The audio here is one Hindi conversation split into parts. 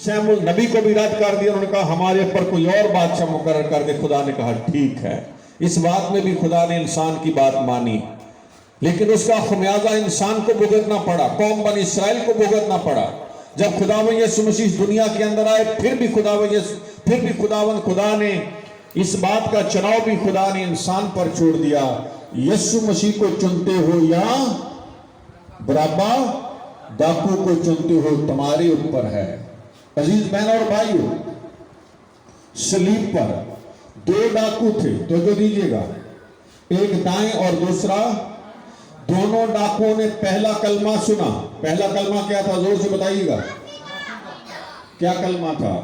शैमुल नबी को भी रद्द कर दिया। उन्होंने कहा हमारे ऊपर कोई और बादशाह मुकर्रर कर दे। खुदा ने कहा ठीक है। इस बात में भी खुदा ने इंसान की बात मानी, लेकिन उसका खुमियाजा इंसान को भुगतना पड़ा, कौम बनी इसराइल को भुगतना पड़ा। जब खुदावन यीशु मसीह दुनिया के अंदर आए, फिर भी खुदा ने इस बात का चुनाव भी खुदा ने इंसान पर छोड़ दिया। यीशु मसीह को चुनते हो या बराबा डाकू को चुनते हो, तुम्हारे ऊपर है। अजीज बहनों और भाइयों, सलीब पर दो डाकू थे, तो जो दीजिएगा, एक दाएं और दूसरा। दोनों डाकुओं ने पहला कलमा सुना। पहला कलमा क्या था, जोर से बताइएगा, क्या कलमा था?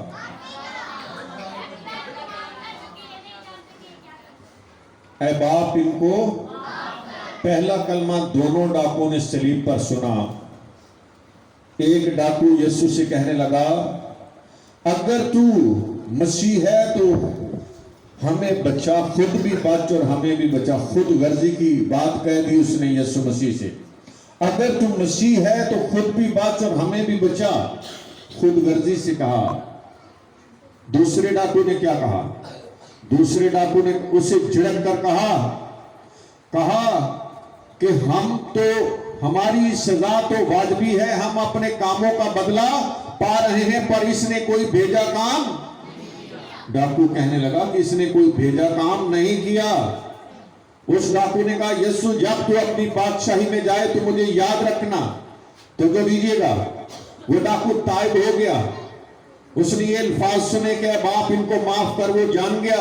ऐ बाप इनको। पहला कलमा दोनों डाकुओं ने सलीब पर सुना। एक डाकू यीशु से कहने लगा, अगर तू मसीह है तो हमें बचा, खुद भी बच और हमें भी बचा। खुद गर्जी की बात कह दी उसने यीशु मसीह से। अगर तू मसीह है तो खुद भी बच और हमें भी बचा, खुद गर्जी से कहा। दूसरे डाकू ने क्या कहा? दूसरे डाकू ने उसे झिड़क कर कहा कि हम तो, हमारी सजा तो वाजिबी है, हम अपने कामों का बदला पा रहे हैं, पर इसने कोई भेजा काम। डाकू कहने लगा कि इसने कोई भेजा काम नहीं किया। उस डाकू ने कहा, यीशु जब तू अपनी बादशाही में जाए तो मुझे याद रखना। तो जो दीजिएगा, वो डाकू ताइब हो गया। उसने ये अल्फाज सुने कि बाप इनको माफ कर। वो जान गया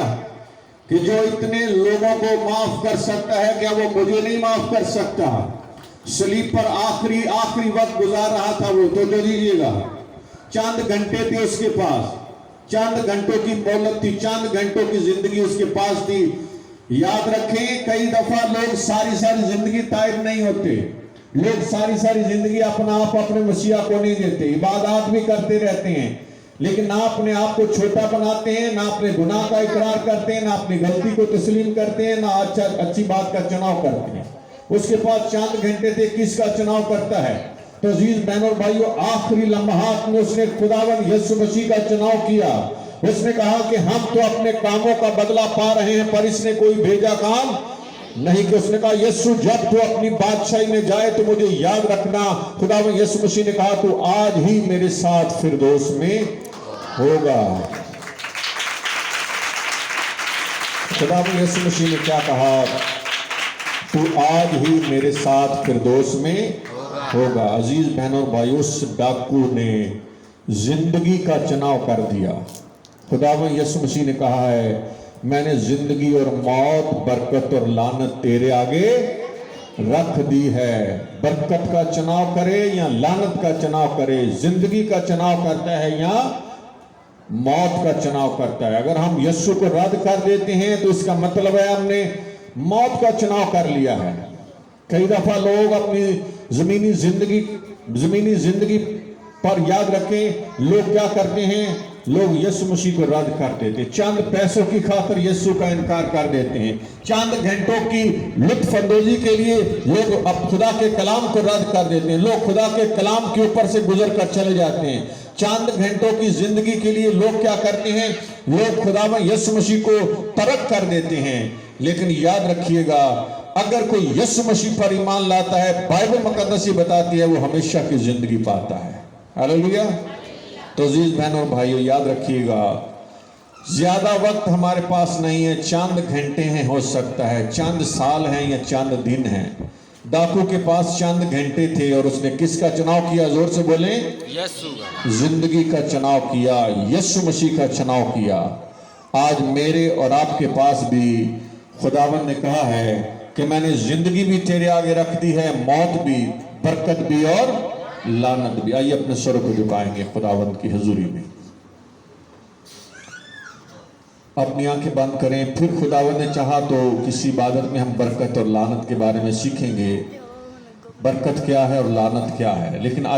कि जो इतने लोगों को माफ कर सकता है, क्या वो मुझे नहीं माफ कर सकता? सलीब पर आखिरी वक्त गुजार रहा था वो। तो जो दीजिएगा, चंद घंटे थे उसके पास, चंद घंटों की मोहलत थी, चंद घंटों की जिंदगी उसके पास थी। याद रखें, कई दफा लोग सारी जिंदगी ताइब नहीं होते। लोग सारी जिंदगी अपना आप अपने मसीहा को नहीं देते, इबादत भी करते रहते हैं, लेकिन ना अपने आप को छोटा बनाते हैं, ना अपने गुनाह का इकरार करते हैं, ना अपनी गलती को तस्लीम करते हैं, ना अच्छी बात का चुनाव करते हैं। उसके पास चंद घंटे थे, किसका चुनाव करता है? तो अजीज बहनों और भाइयों, आखिरी लम्हात में उसने खुदावन यीशु मसीह का चुनाव किया। उसने कहा कि हम तो अपने कामों का बदला पा रहे हैं, पर इसने कोई भेजा काम नहीं। कि उसने कहा, यीशु जब तू अपनी बादशाही में जाए तो मुझे याद रखना। खुदावन यीशु मसीह ने कहा, तू आज ही मेरे साथ फिरदौस में होगा। खुदावन यीशु मसीह ने क्या कहा? तू आज ही मेरे साथ फिरदौस में होगा। अजीज बहनों और भाइयों, उस डाकू ने जिंदगी का चुनाव कर दिया। खुदावन यीशु मसीह ने कहा है, मैंने जिंदगी और मौत, बरकत और लानत तेरे आगे रख दी है। बरकत का चुनाव करे या लानत का चुनाव करे, जिंदगी का चुनाव करता है या मौत का चुनाव करता है। अगर हम यीशु को रद्द कर देते हैं तो इसका मतलब है हमने मौत का चुनाव कर लिया है। कई दफा लोग अपनी जमीनी जिंदगी पर, याद रखें, लोग क्या करते हैं? लोग यीशु मसीह को रद्द कर देते हैं। चंद पैसों की खातिर यीशु का इनकार कर देते हैं। चंद घंटों की लुत्फ अंदोजी के लिए लोग अब खुदा के कलाम को रद्द कर देते हैं। लोग खुदा के कलाम के ऊपर से गुजर कर चले जाते हैं। चंद घंटों की जिंदगी के लिए लोग क्या करते हैं? लोग खुदावन यीशु मसीह को तर्क कर देते हैं। लेकिन याद रखिएगा, अगर कोई यीशु मसीह पर ईमान लाता है, बाइबल मुकद्दस बताती है, वो हमेशा की जिंदगी पाता है। हालेलुया। तो अजीज बहनों और भाइयों, याद रखिएगा, ज्यादा वक्त हमारे पास नहीं है। चंद घंटे हैं, हो सकता है चंद साल हैं या चंद दिन हैं। डाकू के पास चंद घंटे थे और उसने किसका चुनाव किया? जोर से बोलें, यीशु का। जिंदगी का चुनाव किया, यीशु मसीह का चुनाव किया। आज मेरे और आपके पास भी खुदावन ने कहा है कि मैंने जिंदगी भी तेरे आगे रख दी है, मौत भी, बरकत भी और लानत भी। आइए अपने सर को झुकाएंगे खुदावंत की हुजूरी में, अपनी आंखें बंद करें। फिर खुदावंत ने चाहा तो किसी इबादत में हम बरकत और लानत के बारे में सीखेंगे, बरकत क्या है और लानत क्या है। लेकिन